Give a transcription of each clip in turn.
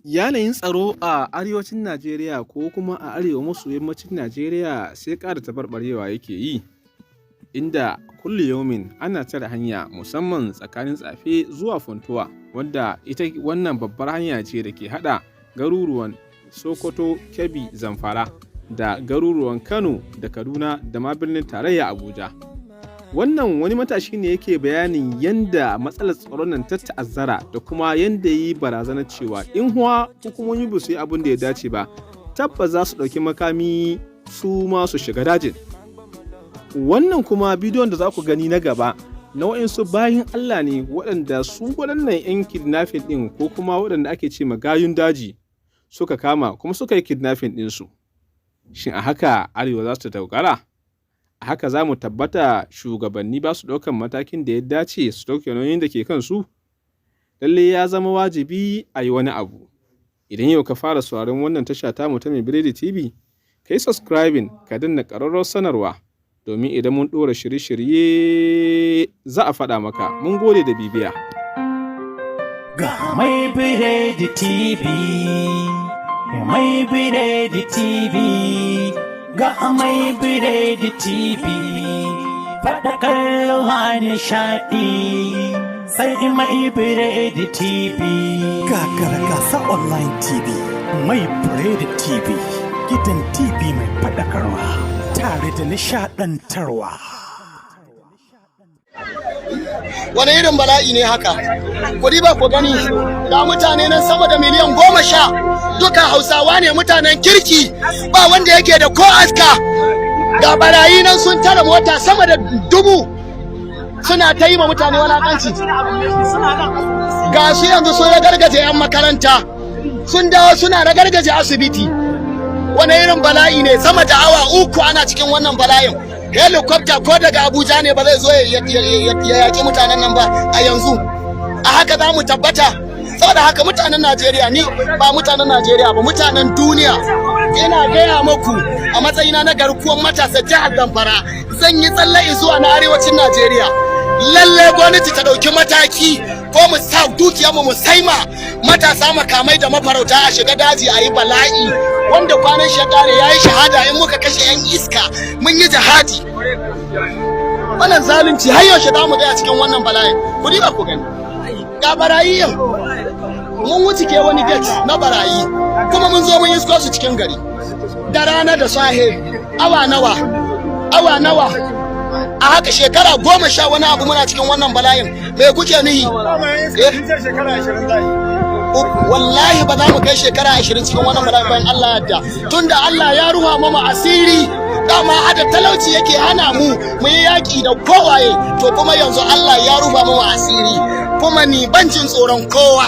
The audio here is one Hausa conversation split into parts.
Yanayin tsaro a arewacin Najeriya ko kuma a arewa maso yammacin Najeriya sai ƙara taɓarɓarewa yake yi, inda kulli yaumin ana tare hanya musamman tsakanin Tsafe zuwa Funtuwa, wadda ita wannan babbar hanya ce da ke haɗa garuruwan Sokoto, Kebbi, Zamfara da garuruwan Kano da Kaduna da ma birnin tarayya Abuja. Wannan wani matashi ne yake bayanin yanda matsalar tsaron nan ta ta'azzara da kuma yanda yi barazanar cewa in hukumomi ba su yi abin da ya dace ba, tabbas za su ɗauki makami su ma su shiga dajin. Wannan kuma bidiyon da za ku gani na gaba na waɗansu bayan Allah ne waɗanda su waɗannan 'yan kidnapping ɗin ko kuma waɗanda ake ce gayun daji suka kama kuma suka yi kidnapping ɗinsu. Shin a haka arewa za su dogara? A haka za mu tabbata shugabanni ba su ɗaukan matakin da ya dace su ɗauke nauyin da ke kansu? Lalle ya zama wajibi a yi wani abu. Idan yau ka fara sauraron wannan tasha ta mu ta Mai Biredi TV, ka yi subscribing ka danna ƙararrawar sanarwa domin idan mun ɗora shirye-shirye za a faɗa maka. Mun gode da bibiya. Ga Mai Biredi TV, Mai Biredi TV. Ga Mai Biredi TV, faɗakarwa nishaɗi, sai Mai Biredi TV. Gagara gasa online TV, Mai Biredi TV, gidan TV mai faɗakarwa, tare da nishaɗantarwa. Wani irin bala'i ne haka? Kudi ba ku gani ga mutane nan sama da miliyan 10, duka Hausawa ne mutanen kirki, ba wanda yake da ko aska. Ga barayi nan sun tara mota sama da 1000 suna ta yi ma mutane walakanci. Ga su yanzu sun ragargaje 'yan makaranta, sun dawo suna ragargaje asibiti. Wani irin bala'i ne, sama da awa 3 ana cikin wannan bala'in. Helicopter ko daga Abuja ne ba zai zo ya yaki mutanen nan ba a yanzu. A haka za mu tabbata. Saboda haka mutanen Najeriya, ni ba mutanen Najeriya ba, mutanen duniya, ina gaya muku a matsayina na garkuwar matasa jihar Zamfara, zan yi tsalle zuwa na arewacin Najeriya. Lalle gwamnati ta ɗauki mataki ko mu sa dukiyarmu mu saima matasa makamai da mafarauta a shiga daji a yi bala'i, wanda kwanan shekara ya yi shahada in muka kashe 'yan iska mun yi jihadi. Wannan zalunci har yaushe za mu tsaya cikin wannan bala'in? Ku diba ku gani ga barayi yau mun wuce ke wani gate na barayi, kuma mun zo mun yi su cikin gari da rana da sahe. Awa nawa a haka shekara 10 wani abu muna cikin wannan bala'in. Me kuke nihi? Wallahi ba za mu kai shekara 20 cikin wannan bala'in bayan Allah yadda, tunda Allah ya ruha mu asiri. Dama hada talauci yake hana mu yi yaƙi da kowaye, to kuma yanzu Allah ya ruha mu asiri, kuma ni bancin tsoron kowa.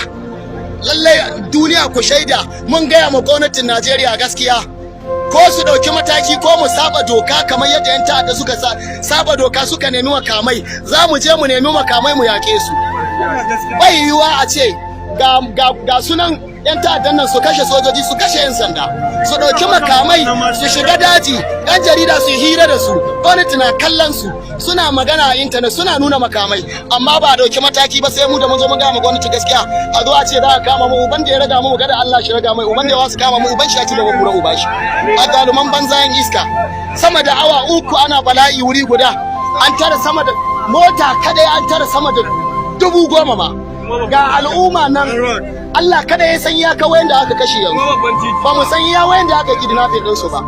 Lallai duniya ku shaida, mun gaya ma gwamnatin Najeriya gaskiya, ko su ɗauki mataki ko mu saba doka kamar yadda 'yan ta'adda suka saba doka suka nemi makamai, za mu je mu nemi makamai mu yaƙe su. Bai yiwuwa a ce ga sunan 'yan ta'addan nan su kashe sojoji, su kashe 'yan sanda, su ɗauki makamai su shiga daji, 'yan jarida su hira da su, gwamnati na kallon su, suna magana a intanet, suna nuna makamai, amma ba a ɗauki mataki ba. Sai mu da mun zo mun gama gwamnati gaskiya, a zo a ce za a kama mu, uban da ya raga mu gada Allah shi raga mai, uban da ya wasu kama mu uban shi ya ci da makura uba shi. A zaluman banzayen iska, sama da awa 3 ana bala'i wuri guda, an tara sama da mota kadai, an tara sama da 10,000 ma. Ga al'umma nan, Allah kada ya san ya kawai da aka kashe yanzu, ba mu san ya wayan da aka kidnapping ɗinsu ba.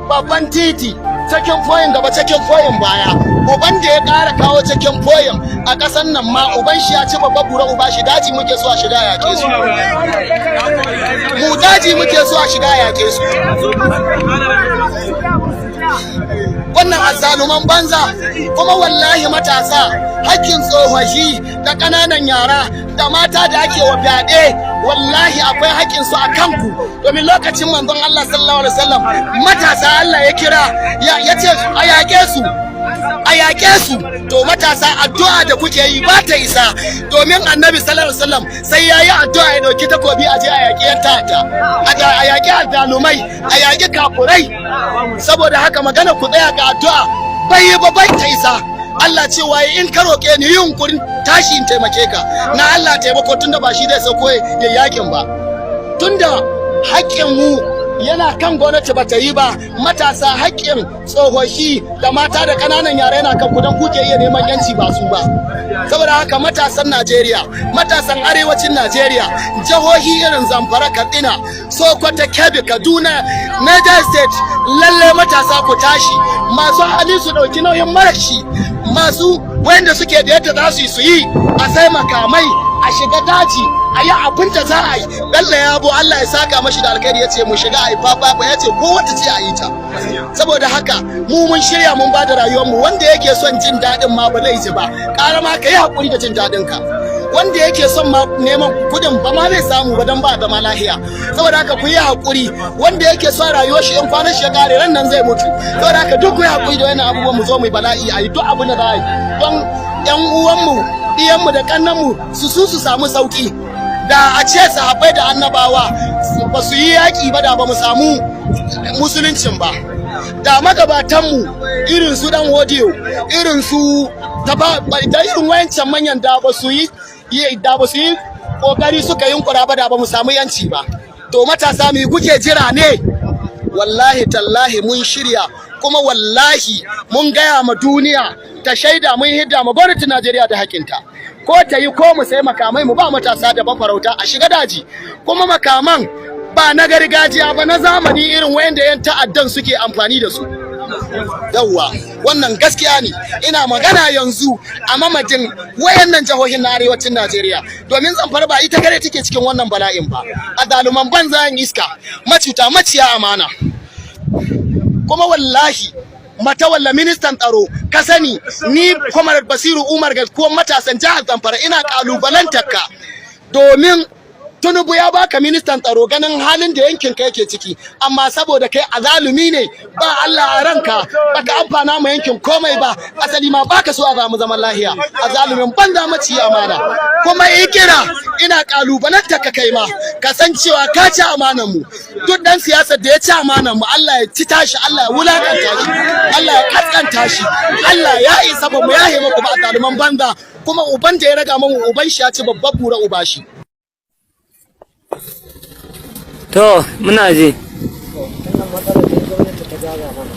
Babban titi, cikin foyin gaba cikin foyin baya, uban da ya ƙara kawo cikin foyin a ƙasan nan ma uban shi ya ci babban bura uba shi. Daji muke so a shiga yaƙe su, mu daji muke so a shiga yaƙe su. Wannan azzaluman banza. Kuma wallahi matasa, hakkin tsohahi da ƙananan yara da mata da ake wa fyaɗe, wallahi akwai hakkin su a kanku, domin lokacin manzon Allah sallallahu alaihi wasallam matasa Allah ya kira ya ce a yaƙe su. To matasa, addu'a da kuke yi ba ta isa, domin annabi sallallahu alaihi wasallam sai ya yi addu'a ya ɗauki takobi a je a yaƙi 'yan ta'adda, a yaƙi azzalumai, a yaƙi kafurai. Saboda haka magana ku tsaya ga addu'a bai ta isa. Allah cewa in ka roƙe ni yunkurin tashi in taimake ka, na Allah taimako tunda ba shi zai sauko ya yakin ba. tunda haƙƙinmu yana kan gwamnati ba ta yi ba, matasa haƙƙin tsohohi da mata da ƙananan yara yana kan kudan kuke iya neman yanci ba su ba. Saboda haka matasan Najeriya, matasan arewacin Najeriya, jihohi irin Zamfara, Katsina, Sokoto, Kebbi, Kaduna, Niger State, lalle matasa ku tashi, masu hali su ɗauki nauyin marashi, masu wanda suke da yadda za su yi a sai makamai, a shiga daji, a yi abin da za a yi. Bello Yabo Allah ya saka mashi da alkhairi ya ce mu shiga a yi fafafa, ya ce ko wata ce a yi ta. Saboda haka mu mun shirya mun ba da rayuwarmu, wanda yake son jin daɗin ma ba zai ji ba, ƙara ma ka yi haƙuri da jin daɗin ka. Wanda yake son ma neman kuɗin ba ma zai samu ba don ba da ma lahiya. Saboda haka ku yi haƙuri, wanda yake son rayuwar shi in kwanan shi ya ƙare ran nan zai mutu. Saboda haka duk ku yi haƙuri da wannan abubuwan, mu zo mu yi bala'i a yi duk abin da za a yi don ƴan uwanmu, ɗiyanmu da ƙannanmu su samu sauƙi. Da a ce sahabbai da annabawa ba su yi yaƙi ba da ba mu samu musuluncin ba. Da magabatanmu irin su Dan Hodiyo, irin su da irin wayancan manyan da ba su yi kokari suka yunkura ba da ba mu samu yanci ba. To matasa mu kuke jira ne? Wallahi tallahi mun shirya, kuma wallahi mun gaya ma duniya ta shaida, mun hidda ma gwamnatin Najeriya da hakinta. Ko ta yi ko mu sai makamai mu ba matasa da mafarauta a shiga daji, kuma makaman ba na gargajiya ba, na zamani irin wayanda yan ta'addan suke amfani da su. Yawwa, wannan gaskiya ne. Ina magana yanzu a mamadin wayannan jihohin na arewacin Najeriya, domin Zamfara ba ita kare take cikin wannan bala'in ba. Azaluman banza yin iska, macuta, maciya amana. Kuma wallahi matawalla ministan tsaro ka sani, ni Kwamar Basiru Umar ga ko matasan jihar Zamfara ina kalubalantar ka, domin Tinubu ya baka ministan tsaro ganin halin da yankin ka yake ciki, amma saboda kai azalumi ne, ba Allah a ranka, baka amfana mu yankin komai ba, asali ma baka so a zamu zaman lahiya. Azalumin banza maci amana. Kuma kira ina kalubalantar ka kai ma, ka san cewa ka ci amanan mu. Duk dan siyasar da ya ci amanan mu, Allah ya ci tashi, Allah ya wulakanta shi, Allah ya kaskanta shi, Allah ya isa ba mu yahe muku ba azaluman banza. Kuma uban da ya raga mu uban shi ya ci babbar bura uba shi. To, muna je. Wannan matsalar da gwamnati ta jaza mana.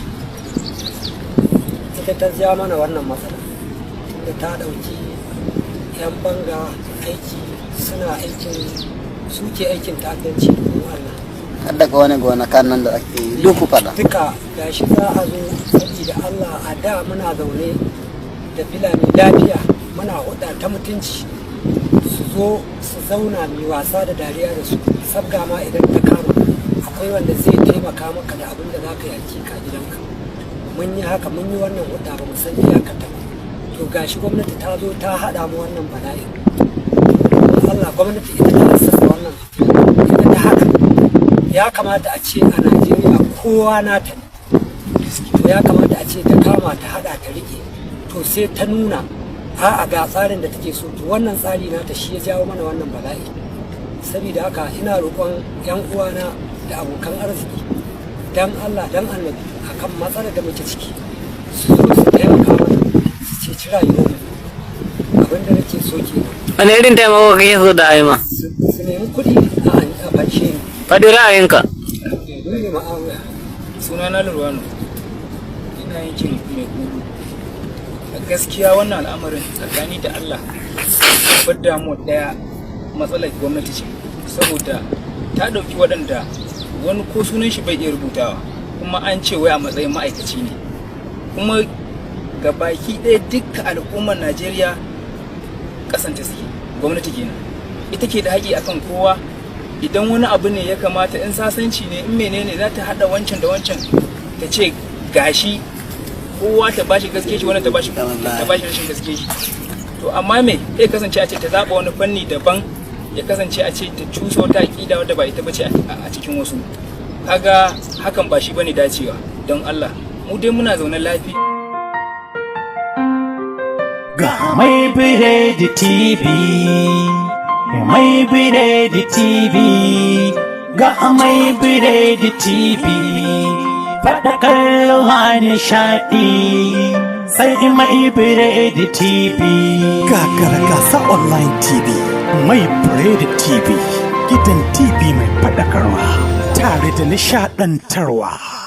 Ita ta ja mana wannan matsala. Da ta ɗauki 'yan banga aiki, suna aikin, suke aikin ta'addanci da wannan. Har daga wani gonakan nan da ake yi duku fada. Duka gashi za a zo saboda Allah a da muna zaune da Fulani lafiya, muna huɗa ta mutunci. Su zo su zauna mai wasa da dariya da su, sabga ma idan ta kama akwai wanda zai taimaka maka da abin da za ka yaki ka gidanka. Mun yi haka, mun yi wannan hudda ba mu san iyakarta ba. To gashi gwamnati ta zo ta haɗa mu wannan bala'i. Allah, gwamnati ita ta assasa wannan, ita ta haɗa. Ya kamata a ce a Najeriya kowa nata ne. To ya kamata a ce ta kama ta haɗa ta riƙe. To sai ta nuna a'a ga tsarin da take so, to wannan tsari nata shi ya jawo mana wannan bala'i. Saboda haka ina roƙon 'yan uwana da abokan arziki dan Allah dan Annabi akan matsalar da muke ciki, su zo su taimaka mana su ceci rayuwar abin da nake so kenan. Wani irin taimako kake so da ayi ma? Su nemi kuɗi a fanshe ni. Faɗi ra'ayinka. Dole ma'awiya. Sunana Lurwano, ina yankin mai kudu. Gaskiya wannan al'amarin tsakani da Allah babbar damuwa daya matsalar gwamnati ce, saboda ta dauki waɗanda wani ko sunan shi bai iya rubutawa, kuma an ce wai a matsayin ma'aikaci ne, kuma ga baki ɗaya dukkan al'ummar Najeriya kasance suke, gwamnati kenan ita ke da haƙi akan kowa. Idan wani abu ne ya kamata, in sasanci ne, in menene, za ta haɗa wancan da wancan ta ce gashi, kowa ta bashi gaske shi, wani ta bashi rashin gaske shi. To amma me ya kasance a ce ta zaba wani fanni daban, ya kasance a ce ta cusa wata aƙida wadda ba ita bace a cikin wasu. Kaga hakan ba shi bane dacewa. Don Allah, mu dai muna zaune lafiya. Ga Mai Biredi TV, Mai Biredi TV, ga Mai Biredi TV. Faɗakar ruwa nishaɗi, sai Mai Biredi TV. Gagara gasa online TV, Mai Biredi TV, gidan TV mai faɗakarwa tare da nishaɗantarwa.